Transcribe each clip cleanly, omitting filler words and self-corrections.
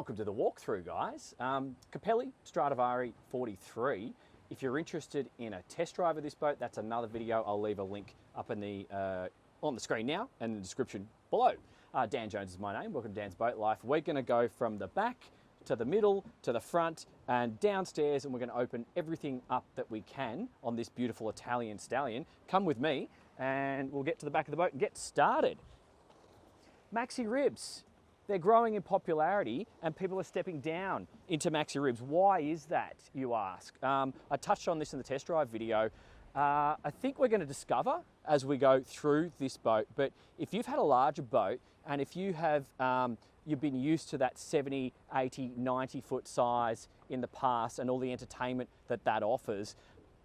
Welcome to the walkthrough, guys. Capelli Stradivari 43. If you're interested in a test drive of this boat, that's another video. I'll leave a link up in the on the screen now and in the description below. Dan Jones is my name. Welcome to Dan's Boat Life. We're going to go from the back to the middle to the front and downstairs, and we're going to open everything up that we can on this beautiful Italian stallion. Come with me and we'll get to the back of the boat and get started. Maxi Ribs. They're growing in popularity and people are stepping down into Maxi Ribs. Why is that, you ask? I touched on this in the test drive video. I think we're going to discover as we go through this boat, but if you've had a larger boat and if you have you've been used to that 70, 80, 90 foot size in the past and all the entertainment that that offers,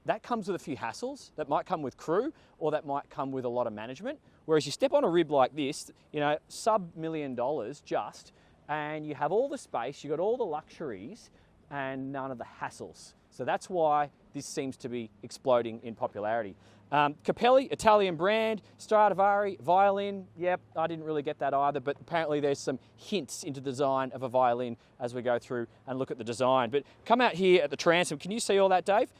that comes with a few hassles. That might come with crew or that might come with a lot of management. Whereas you step on a rib like this, you know, sub $1 million just, and you have all the space, you've got all the luxuries and none of the hassles. So that's why this seems to be exploding in popularity. Capelli, Italian brand, Stradivari, violin. Yep, I didn't really get that either, but apparently there's some hints into the design of a violin as we go through and look at the design. But come out here at the transom. Can you see all that, Dave?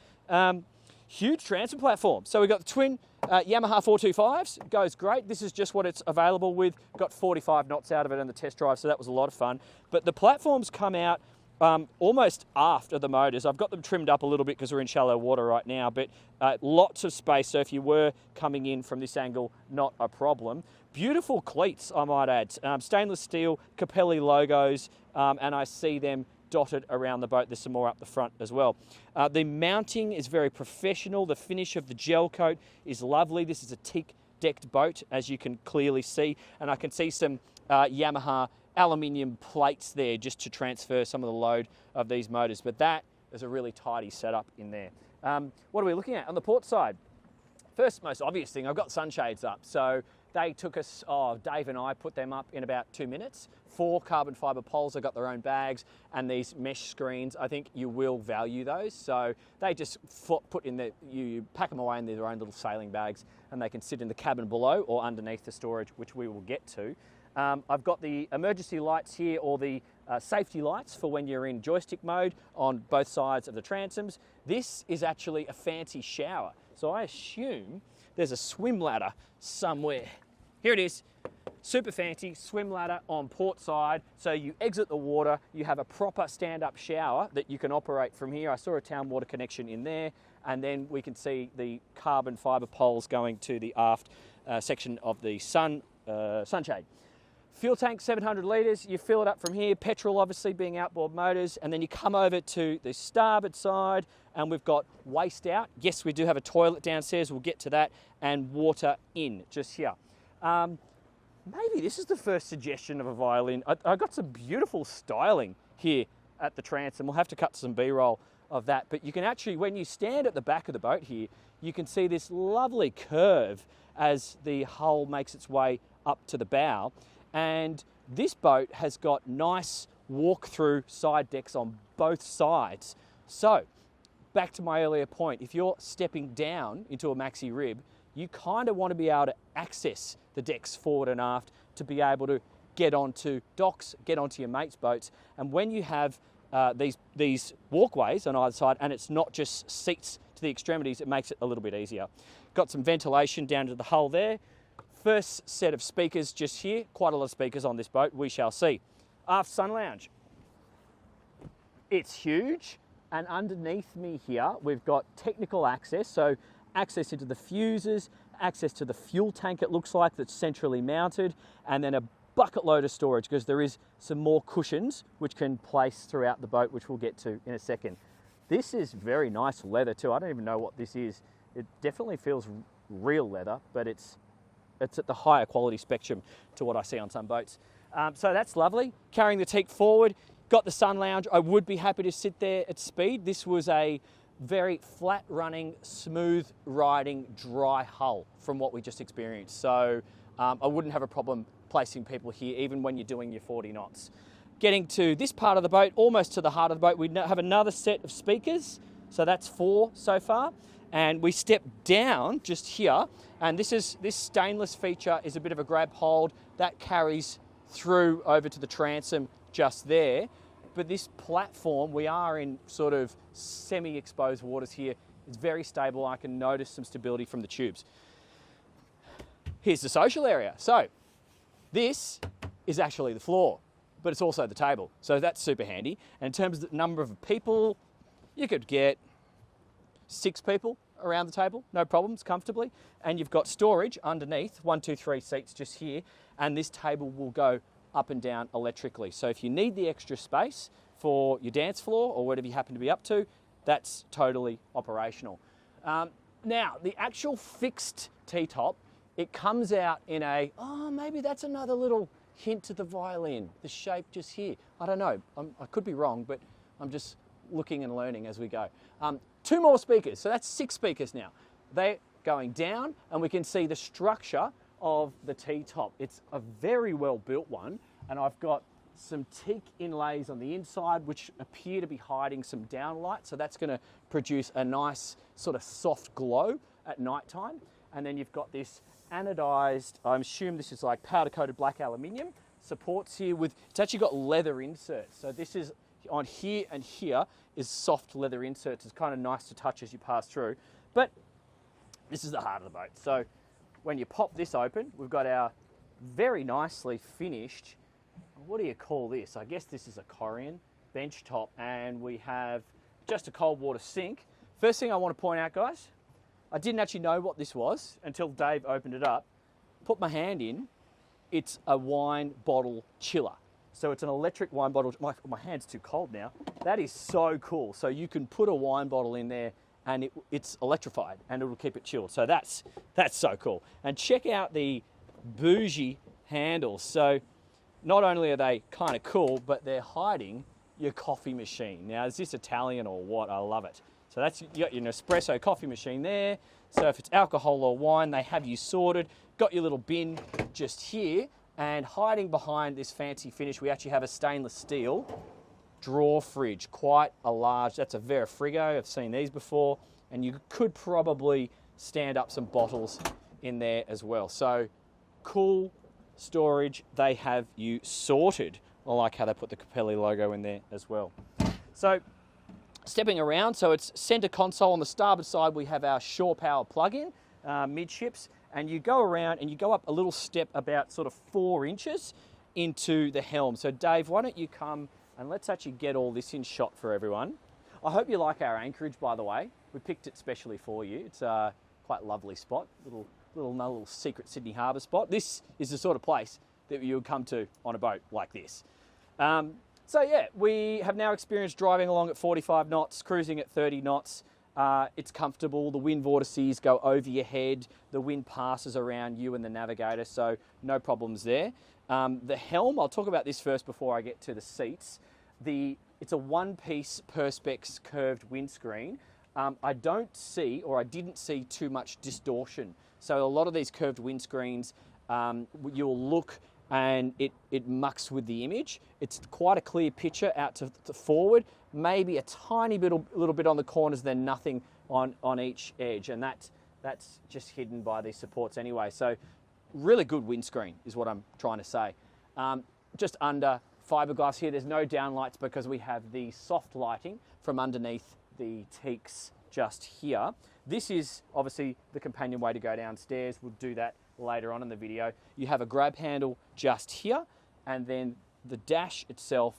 Huge transom platform. So we've got the twin Yamaha 425s. It goes great. This is just what it's available with. Got 45 knots out of it in the test drive, so that was a lot of fun. But the platforms come out almost aft of the motors. I've got them trimmed up a little bit because we're in shallow water right now, but lots of space. So if you were coming in from this angle, not a problem. Beautiful cleats, I might add. Stainless steel, Capelli logos, and I see them dotted around the boat. There's some more up the front as well. The mounting is very professional. The finish of the gel coat is lovely. This is a teak decked boat, as you can clearly see, and I can see some Yamaha aluminium plates there just to transfer some of the load of these motors, but that is a really tidy setup in there. What are we looking at on the port side? First most obvious thing, I've got sunshades up. So they took us, Dave and I put them up in about 2 minutes. 4 carbon fibre poles, they've got their own bags, and these mesh screens. I think you will value those. So they just put in the, you pack them away in their own little sailing bags, and they can sit in the cabin below or underneath the storage, which we will get to. I've got the emergency lights here, or the safety lights for when you're in joystick mode on both sides of the transoms. This is actually a fancy shower. So I assume there's a swim ladder somewhere. Here it is. Super fancy swim ladder on port side. So you exit the water, you have a proper stand-up shower that you can operate from here. I saw a town water connection in there, and then we can see the carbon fibre poles going to the aft section of the sunshade. Fuel tank, 700 litres, you fill it up from here, petrol obviously being outboard motors, and then you come over to the starboard side and we've got waste out. Yes, we do have a toilet downstairs, we'll get to that, and water in, just here. Maybe this is the first suggestion of a violin. I got some beautiful styling here at the transom. We'll have to cut some B-roll of that, but you can actually, when you stand at the back of the boat here, you can see this lovely curve as the hull makes its way up to the bow. And this boat has got nice walk-through side decks on both sides. So, back to my earlier point, if you're stepping down into a Maxi Rib, you kind of want to be able to access the decks forward and aft to be able to get onto docks, get onto your mates' boats. And when you have these walkways on either side, and it's not just seats to the extremities, it makes it a little bit easier. Got some ventilation down to the hull there. First set of speakers just here, quite a lot of speakers on this boat, we shall see. Aft sun lounge. It's huge, and underneath me here, we've got technical access, so access into the fuses, access to the fuel tank it looks like that's centrally mounted, and then a bucket load of storage because there is some more cushions which can place throughout the boat, which we'll get to in a second. This is very nice leather too. I don't even know what this is. It definitely feels real leather, but it's at the higher quality spectrum to what I see on some boats. So that's lovely. Carrying the teak forward, got the sun lounge. I would be happy to sit there at speed. This was a very flat running, smooth riding, dry hull from what we just experienced. So I wouldn't have a problem placing people here, even when you're doing your 40 knots. Getting to this part of the boat, almost to the heart of the boat, we have another set of speakers. So that's 4 so far. And we step down just here, and this stainless feature is a bit of a grab hold that carries through over to the transom just there. but this platform, we are in sort of semi-exposed waters here. It's very stable. I can notice some stability from the tubes. Here's the social area. So this is actually the floor, but it's also the table. So that's super handy. And in terms of the number of people, you could get 6 people around the table, no problems, comfortably. And you've got storage underneath, 1, 2, 3 seats just here. And this table will go up and down electrically. So if you need the extra space for your dance floor or whatever you happen to be up to, that's totally operational. Now, the actual fixed T-top, it comes out in a, maybe that's another little hint to the violin, the shape just here. I don't know, I could be wrong, but I'm just looking and learning as we go. 2 more speakers, so that's 6 speakers now. They're going down and we can see the structure of the T-top. It's a very well built one, and I've got some teak inlays on the inside which appear to be hiding some downlight, so that's going to produce a nice sort of soft glow at night time. And then you've got this anodized, I assume this is like powder coated black aluminium supports here with, it's actually got leather inserts. So this is on here and here is soft leather inserts. It's kind of nice to touch as you pass through, but this is the heart of the boat. So when you pop this open, we've got our very nicely finished, what do you call this? I guess this is a Corian bench top, and we have just a cold water sink. First thing I want to point out, guys, I didn't actually know what this was until Dave opened it up. Put my hand in, it's a wine bottle chiller. So it's an electric wine bottle. My hand's too cold now. That is so cool. So you can put a wine bottle in there and it's electrified and it'll keep it chilled. So that's so cool. And check out the bougie handles. So not only are they kind of cool, but they're hiding your coffee machine. Now, is this Italian or what? I love it. So that's, you got your Nespresso coffee machine there. So if it's alcohol or wine, they have you sorted. Got your little bin just here, and hiding behind this fancy finish, we actually have a stainless steel drawer fridge, quite a large, that's a Verifrigo, I've seen these before, and you could probably stand up some bottles in there as well. So cool storage, they have you sorted. I like how they put the Capelli logo in there as well. So stepping around, so it's center console on the starboard side, we have our shore power plug-in midships, and you go around and you go up a little step about sort of 4 inches into the helm. So Dave, why don't you come and let's actually get all this in shot for everyone. I hope you like our anchorage, by the way. We picked it specially for you. It's a quite lovely spot, little secret Sydney Harbour spot. This is the sort of place that you would come to on a boat like this. So yeah, we have now experienced driving along at 45 knots, cruising at 30 knots. It's comfortable, the wind vortices go over your head, the wind passes around you and the navigator, so no problems there. The helm, I'll talk about this first before I get to the seats. It's a one-piece Perspex curved windscreen. I don't see, or I didn't see too much distortion. So a lot of these curved windscreens, you'll look and it mucks with the image. It's quite a clear picture out to forward, maybe a tiny little bit on the corners, then nothing on each edge, and that's just hidden by these supports anyway. So really good windscreen is what I'm trying to say. Just under fiberglass here, there's no downlights because we have the soft lighting from underneath the teaks just here. This is obviously the companion way to go downstairs. We'll do that later on in the video. You have a grab handle just here, and then the dash itself,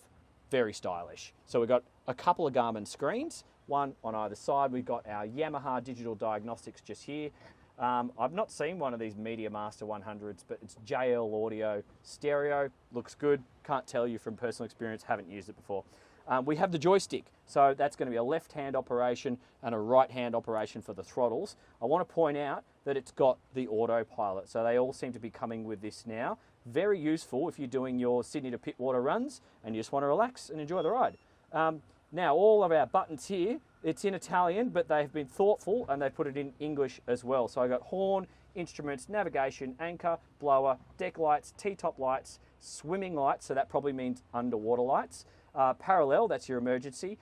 very stylish. So we've got a couple of Garmin screens, one on either side. We've got our Yamaha digital diagnostics just here. I've not seen one of these Media Master 100s, but it's JL audio stereo, looks good. Can't tell you from personal experience, haven't used it before. We have the joystick, so that's going to be a left-hand operation and a right-hand operation for the throttles. I want to point out that it's got the autopilot, so they all seem to be coming with this now. Very useful if you're doing your Sydney to Pittwater runs and you just want to relax and enjoy the ride. Now, all of our buttons here, it's in Italian, but they've been thoughtful and they put it in English as well. So I've got horn, instruments, navigation, anchor, blower, deck lights, T-top lights, swimming lights, so that probably means underwater lights. Parallel, that's your emergency.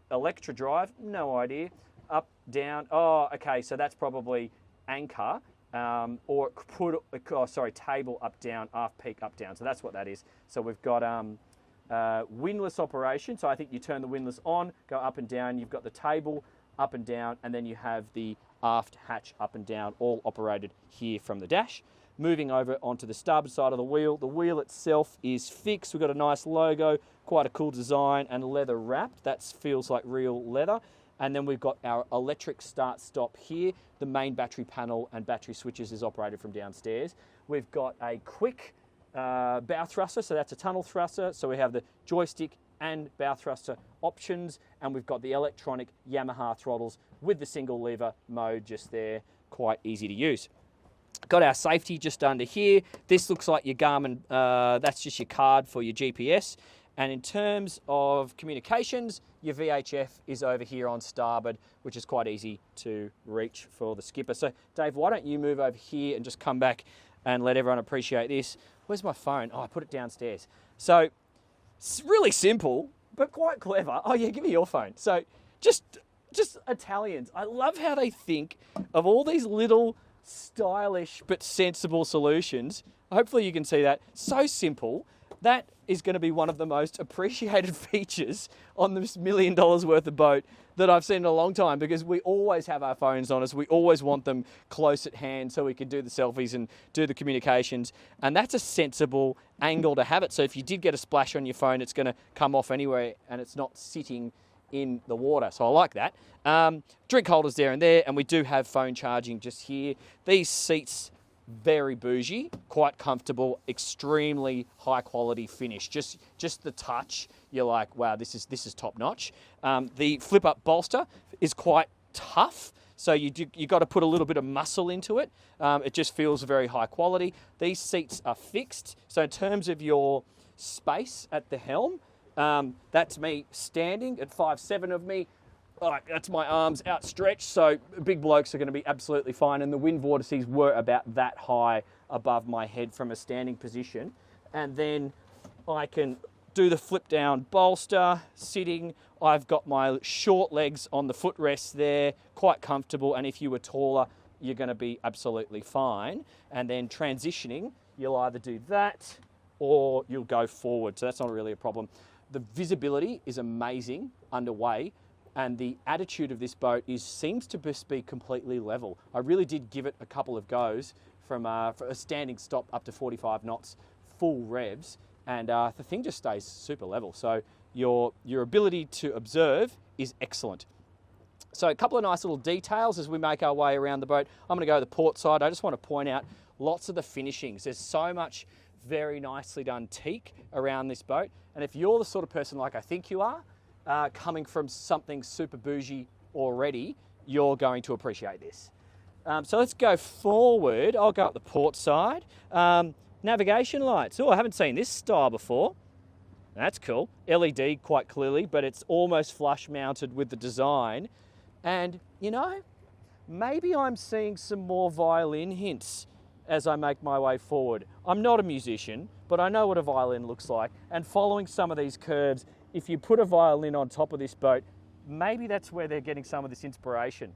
Electra drive, no idea. Up, down, oh, okay, so that's probably anchor, or table, up, down, aft peak, up, down. So that's what that is. So we've got windlass operation. So I think you turn the windlass on, go up and down. You've got the table up and down, and then you have the aft hatch up and down, all operated here from the dash. Moving over onto the starboard side of the wheel itself is fixed. We've got a nice logo, quite a cool design, and leather wrapped. That feels like real leather. And then we've got our electric start-stop here. The main battery panel and battery switches is operated from downstairs. We've got a quick bow thruster, so that's a tunnel thruster. So we have the joystick and bow thruster options, and we've got the electronic Yamaha throttles with the single lever mode just there, quite easy to use. Got our safety just under here. This looks like your Garmin, that's just your card for your GPS. And in terms of communications, your VHF is over here on starboard, which is quite easy to reach for the skipper. So Dave, why don't you move over here and just come back and let everyone appreciate this. Where's my phone? Oh, I put it downstairs. So it's really simple, but quite clever. Oh yeah, give me your phone. So just Italians. I love how they think of all these little stylish but sensible solutions. Hopefully you can see that. So simple. That is going to be one of the most appreciated features on this $1 million worth of boat that I've seen in a long time, because we always have our phones on us. We always want them close at hand so we can do the selfies and do the communications. And that's a sensible angle to have it. So if you did get a splash on your phone, it's going to come off anywhere and it's not sitting in the water. So I like that. Drink holders there and there, and we do have phone charging just here. These seats, very bougie, quite comfortable, extremely high quality finish. Just the touch, you're like, wow, this is top notch. The flip up bolster is quite tough, so you got to put a little bit of muscle into it. It just feels very high quality. These seats are fixed, so in terms of your space at the helm, that's me standing at 5'7" of me. That's my arms outstretched, so big blokes are going to be absolutely fine. And the wind vortices were about that high above my head from a standing position. And then I can do the flip down bolster sitting. I've got my short legs on the footrest there, quite comfortable. And if you were taller, you're going to be absolutely fine. And then transitioning, you'll either do that or you'll go forward. So that's not really a problem. The visibility is amazing underway. And the attitude of this boat seems to just be completely level. I really did give it a couple of goes from a standing stop up to 45 knots, full revs, and the thing just stays super level. So your ability to observe is excellent. So a couple of nice little details as we make our way around the boat. I'm going to go to the port side. I just want to point out lots of the finishings. There's so much very nicely done teak around this boat. And if you're the sort of person like I think you are, coming from something super bougie already, you're going to appreciate this. So let's go forward. I'll go up the port side. Navigation lights. Oh, I haven't seen this style before. That's cool. LED quite clearly, but it's almost flush mounted with the design. And, you know, maybe I'm seeing some more violin hints as I make my way forward. I'm not a musician, but I know what a violin looks like. And following some of these curves, if you put a violin on top of this boat, maybe that's where they're getting some of this inspiration.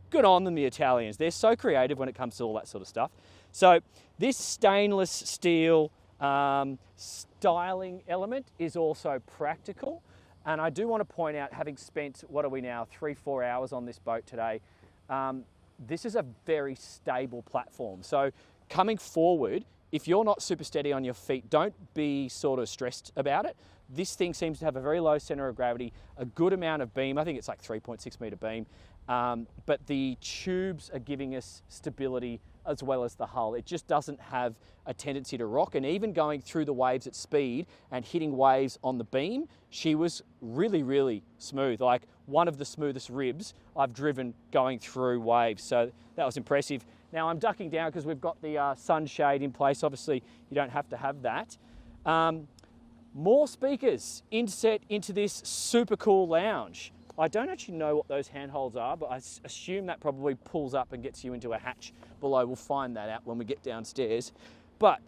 Good on them, the Italians. They're so creative when it comes to all that sort of stuff. So this stainless steel styling element is also practical. And I do want to point out, having spent, what are we now, 3-4 hours on this boat today, this is a very stable platform. So coming forward, if you're not super steady on your feet, don't be sort of stressed about it. This thing seems to have a very low center of gravity, a good amount of beam. I think it's like 3.6 meter beam. But the tubes are giving us stability as well as the hull. It just doesn't have a tendency to rock. And even going through the waves at speed and hitting waves on the beam, she was really, really smooth. Like one of the smoothest ribs I've driven going through waves. So that was impressive. Now I'm ducking down because we've got the sunshade in place. Obviously, you don't have to have that. More speakers inset into this super cool lounge. I don't actually know what those handholds are, but I assume that probably pulls up and gets you into a hatch below. We'll find that out when we get downstairs. But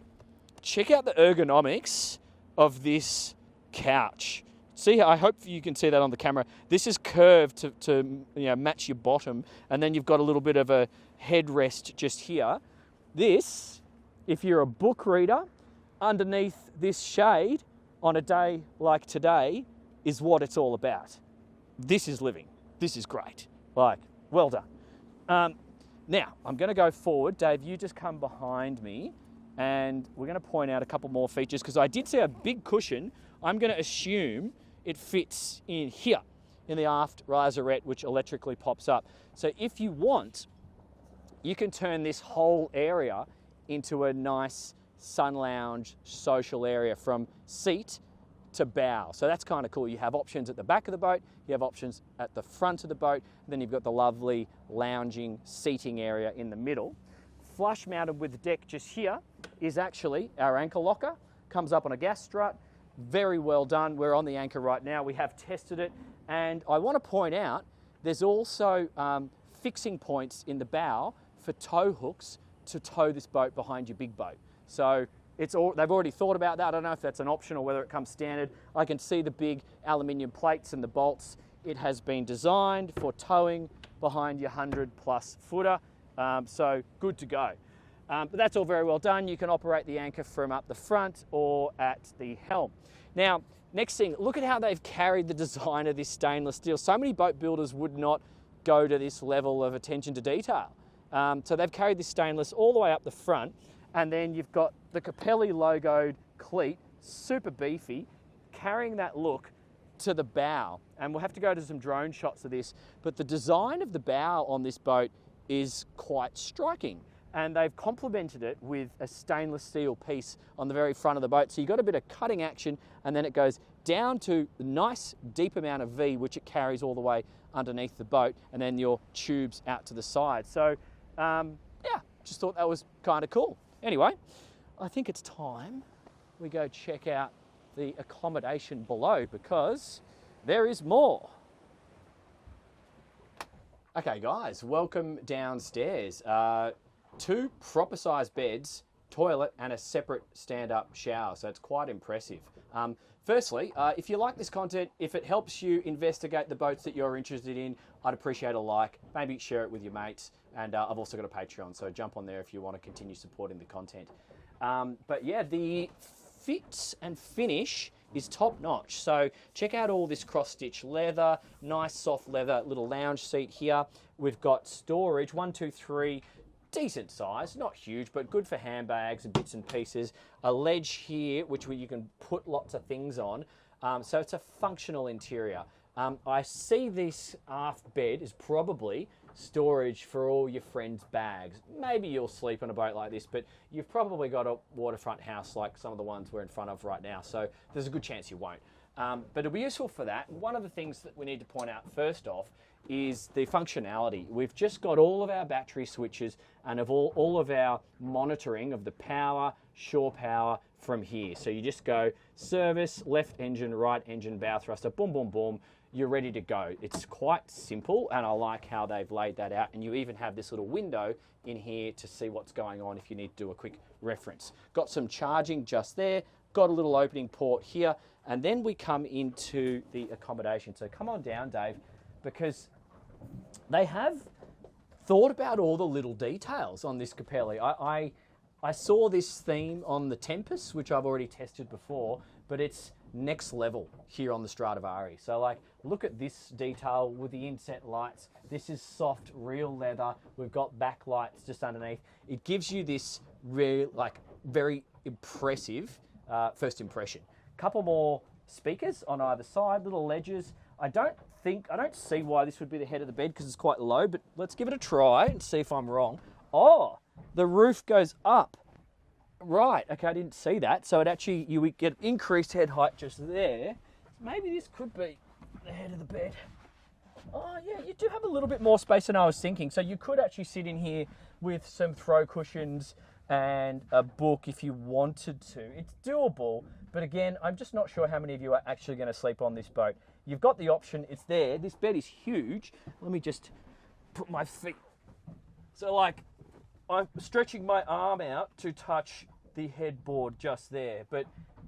check out the ergonomics of this couch. See, I hope you can see that on the camera. This is curved to match your bottom, and then you've got a little bit of a headrest just here. This, if you're a book reader, underneath this shade, on a day like today is what it's all about. This is living. This is great. Like, well done. Now, I'm going to go forward. Dave, you just come behind me, and we're going to point out a couple more features, because I did see a big cushion. I'm going to assume it fits in here, in the aft riserette, which electrically pops up. So if you want, you can turn this whole area into a nice sun lounge social area from seat to bow. So that's kind of cool. You have options at the back of the boat, you have options at the front of the boat, and then you've got the lovely lounging seating area in the middle. Flush mounted with the deck just here is actually our anchor locker. Comes up on a gas strut. Very well done. We're on the anchor right now. We have tested it, and I want to point out there's also fixing points in the bow for tow hooks to tow this boat behind your big boat. So they've already thought about that. I don't know if that's an option or whether it comes standard. I can see the big aluminium plates and the bolts. It has been designed for towing behind your 100+ footer. So good to go. But that's all very well done. You can operate the anchor from up the front or at the helm. Now, next thing, look at how they've carried the design of this stainless steel. So many boat builders would not go to this level of attention to detail. So they've carried this stainless all the way up the front, and then you've got the Capelli logoed cleat, super beefy, carrying that look to the bow. And we'll have to go to some drone shots of this, but the design of the bow on this boat is quite striking. And they've complemented it with a stainless steel piece on the very front of the boat. So you've got a bit of cutting action, and then it goes down to the nice deep amount of V, which it carries all the way underneath the boat, and then your tubes out to the side. So yeah, just thought that was kind of cool. Anyway, I think it's time we go check out the accommodation below, because there is more. Okay guys, welcome downstairs. 2 proper sized beds, toilet, and a separate stand-up shower, so it's quite impressive. Firstly, if you like this content, if it helps you investigate the boats that you're interested in, I'd appreciate a like, maybe share it with your mates, and I've also got a Patreon, so jump on there if you want to continue supporting the content. But yeah, the fit and finish is top notch. So check out all this cross-stitch leather, nice soft leather, little lounge seat here. We've got storage, 1, 2, 3, decent size, not huge, but good for handbags and bits and pieces. A ledge here, which you can put lots of things on. So it's a functional interior. I see this aft bed is probably storage for all your friends' bags. Maybe you'll sleep on a boat like this, but you've probably got a waterfront house like some of the ones we're in front of right now, so there's a good chance you won't. But it'll be useful for that. One of the things that we need to point out first off is the functionality. We've just got all of our battery switches and of all of our monitoring of the power, shore power from here. So you just go service, left engine, right engine, bow thruster, boom, boom, boom, you're ready to go. It's quite simple, and I like how they've laid that out. And you even have this little window in here to see what's going on if you need to do a quick reference. Got some charging just there, got a little opening port here, and then we come into the accommodation. So come on down, Dave, because they have thought about all the little details on this Capelli. I saw this theme on the Tempest, which I've already tested before, but it's next level here on the Stradivari. So like, look at this detail with the inset lights. This is soft, real leather. We've got backlights just underneath. It gives you this real, like, very impressive first impression. Couple more speakers on either side, little ledges. I don't see why this would be the head of the bed because it's quite low, but let's give it a try and see if I'm wrong. Oh, the roof goes up. Right, okay, I didn't see that. So it actually, you would get increased head height just there. Maybe this could be the head of the bed. Oh yeah, you do have a little bit more space than I was thinking. So you could actually sit in here with some throw cushions and a book if you wanted to. It's doable, but again, I'm just not sure how many of you are actually going to sleep on this boat. You've got the option, it's there. This bed is huge. Let me just put my feet. So like, I'm stretching my arm out to touch the headboard just there, but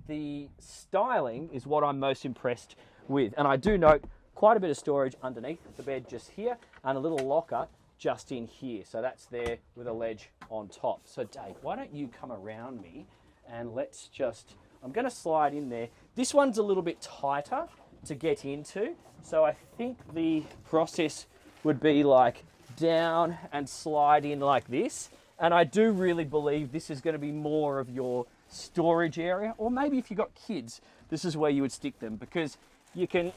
the styling is what I'm most impressed with. And I do note quite a bit of storage underneath the bed just here and a little locker just in here. So that's there with a ledge on top. So Dave, why don't you come around me and let's just, I'm going to slide in there. This one's a little bit tighter to get into. So I think the process would be like down and slide in like this. And I do really believe this is going to be more of your storage area, or maybe if you've got kids, this is where you would stick them, because you can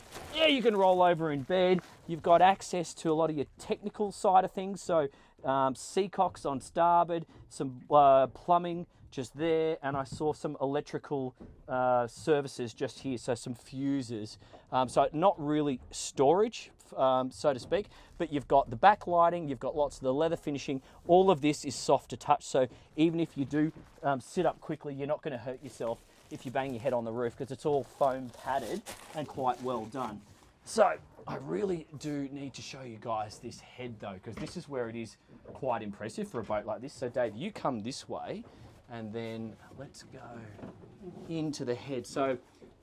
roll over in bed. You've got access to a lot of your technical side of things. So seacocks on starboard, some plumbing just there, and I saw some electrical services just here, so some fuses. So not really storage, so to speak, but you've got the backlighting, you've got lots of the leather finishing. All of this is soft to touch, so even if you do sit up quickly, you're not going to hurt yourself if you bang your head on the roof, because it's all foam padded and quite well done. So I really do need to show you guys this head though, because this is where it is quite impressive for a boat like this. So Dave, you come this way, and then let's go into the head. So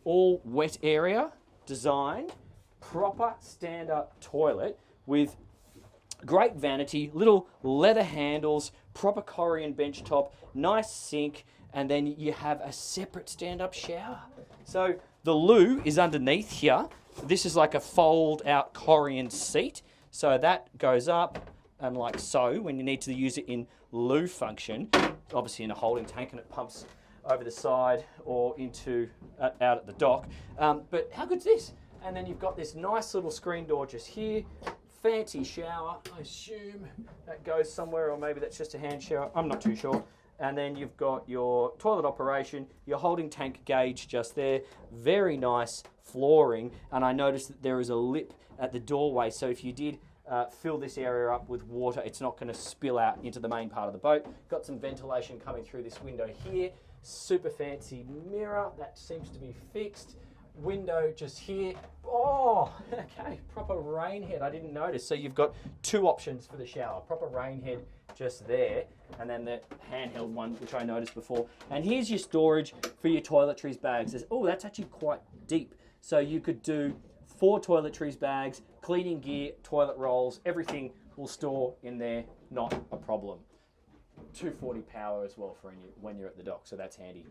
all wet area designed, proper stand-up toilet with great vanity, little leather handles, proper Corian bench top, nice sink, and then you have a separate stand-up shower. So the loo is underneath here. This is like a fold-out Corian seat. So that goes up and like so when you need to use it in loo function, obviously in a holding tank, and it pumps over the side or into out at the dock. But how good's this? And then you've got this nice little screen door just here. Fancy shower. I assume that goes somewhere, or maybe that's just a hand shower. I'm not too sure. And then you've got your toilet operation, your holding tank gauge just there. Very nice flooring. And I noticed that there is a lip at the doorway. So if you did fill this area up with water, it's not going to spill out into the main part of the boat. Got some ventilation coming through this window here. Super fancy mirror. That seems to be fixed. Window just here. Oh, okay. Proper rain head. I didn't notice. So you've got two options for the shower. Proper rain head just there, and then the handheld one, which I noticed before. And here's your storage for your toiletries bags. Oh, that's actually quite deep. So you could do 4 toiletries bags, cleaning gear, toilet rolls, everything will store in there. Not a problem. 240 power as well for when you're at the dock, so that's handy.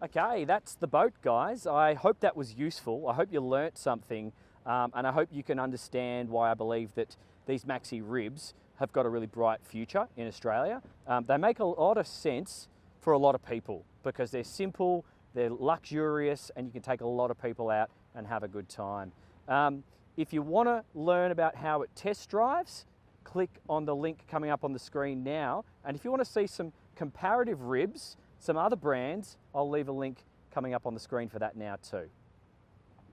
Okay, that's the boat, guys. I hope that was useful. I hope you learnt something, and I hope you can understand why I believe that these Maxi Ribs have got a really bright future in Australia. They make a lot of sense for a lot of people because they're simple, they're luxurious, and you can take a lot of people out and have a good time. If you want to learn about how it test drives, click on the link coming up on the screen now. And if you want to see some comparative ribs, some other brands, I'll leave a link coming up on the screen for that now too.